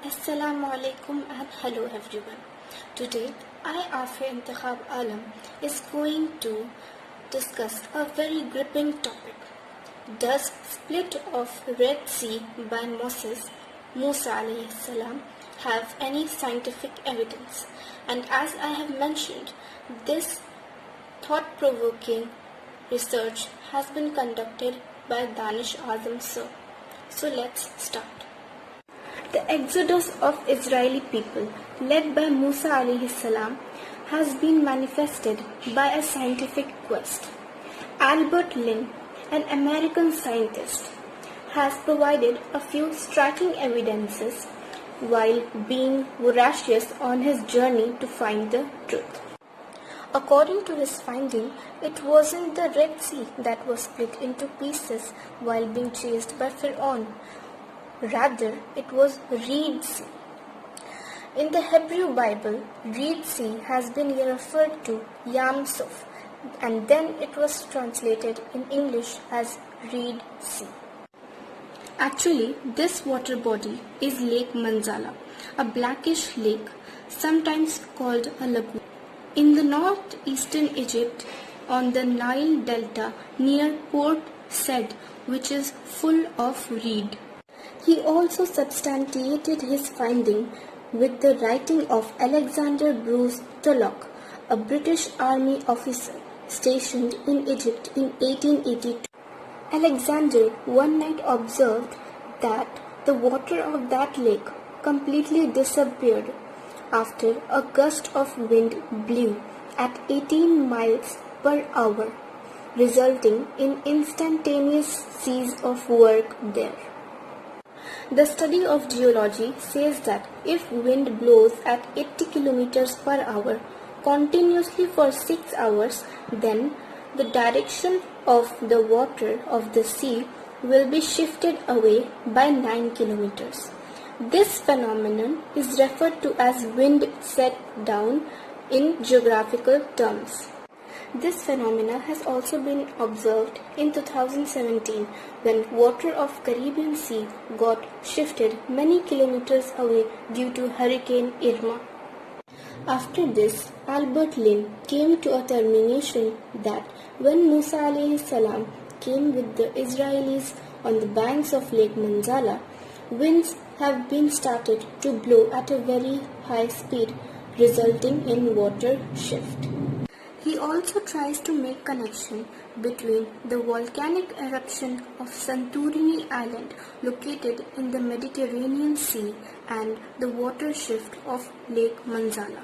Assalamu alaikum and hello everyone. Today I, Afiya Intekhab is going to discuss a very gripping topic. Does split of Red Sea by Moses, Musa alayhi salam, have any scientific evidence? And as I have mentioned, this thought-provoking research has been conducted by Danish Azam sir. So let's start. The exodus of Israeli people, led by Musa alayhi salam, has been manifested by a scientific quest. Albert Lynn, an American scientist, has provided a few striking evidences while being voracious on his journey to find the truth. According to his finding, it wasn't the Red Sea that was split into pieces while being chased by Pharaoh. Rather, it was Reed Sea. In the Hebrew Bible, Reed Sea has been referred to Yam Suf, and then it was translated in English as Reed Sea. Actually, this water body is Lake Manzala, a blackish lake, sometimes called a lagoon, in the northeastern Egypt on the Nile Delta near Port Said, which is full of reed. He also substantiated his finding with the writing of Alexander Bruce Tulloch, a British Army officer stationed in Egypt in 1882. Alexander one night observed that the water of that lake completely disappeared after a gust of wind blew at 18 miles per hour, resulting in instantaneous cease of work there. The study of geology says that if wind blows at 80 km per hour continuously for 6 hours, then the direction of the water of the sea will be shifted away by 9 km. This phenomenon is referred to as wind set down in geographical terms. This phenomena has also been observed in 2017 when water of Caribbean Sea got shifted many kilometers away due to Hurricane Irma. After this, Albert Lynn came to a termination that when Musa alayhi salam came with the Israelis on the banks of Lake Manzala, winds have been started to blow at a very high speed, resulting in water shift. He also tries to make connection between the volcanic eruption of Santorini Island located in the Mediterranean Sea and the water shift of Lake Manzala.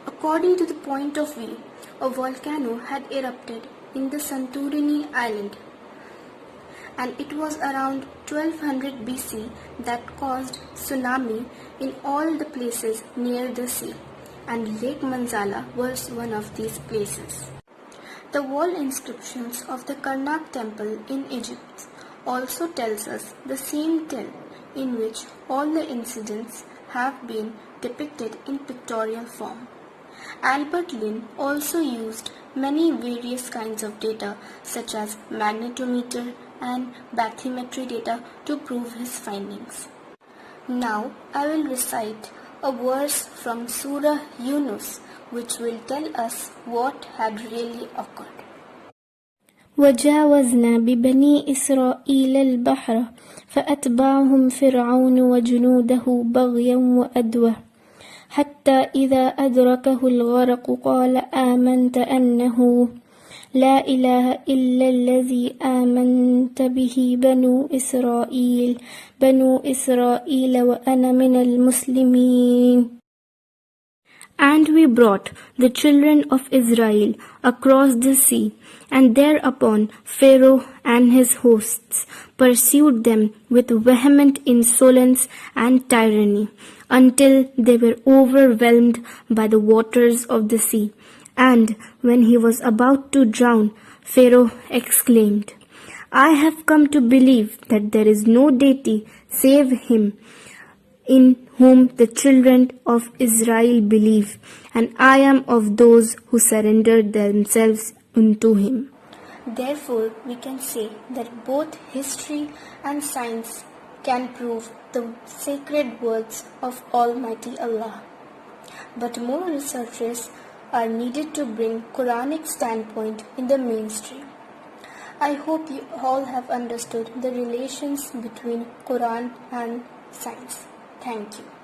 According to the point of view, a volcano had erupted in the Santorini Island, and it was around 1200 BC that caused tsunami in all the places near the sea, and Lake Manzala was one of these places. The wall inscriptions of the Karnak temple in Egypt also tells us the same tale, in which all the incidents have been depicted in pictorial form. Albert Lynn also used many various kinds of data such as magnetometer and bathymetry data to prove his findings. Now I will recite a verse from Surah Yunus which will tell us what had really occurred. وجاوزنا ببني إسرائيل البحر فأتبعهم فرعون وجنوده بغيا وأدوة حتى إذا أدركه الغرق قال آمنت أنه لا إله إلا الذي آمنت به بنو إسرائيل وأنا من المسلمين. And we brought the children of Israel across the sea, and thereupon Pharaoh and his hosts pursued them with vehement insolence and tyranny, until they were overwhelmed by the waters of the sea. And when he was about to drown, Pharaoh exclaimed, I have come to believe that there is no deity save him, in whom the children of Israel believe, and I am of those who surrendered themselves unto him. Therefore, we can say that both history and science can prove the sacred words of Almighty Allah. But more researches are needed to bring Quranic standpoint in the mainstream. I hope you all have understood the relations between Quran and science. Thank you.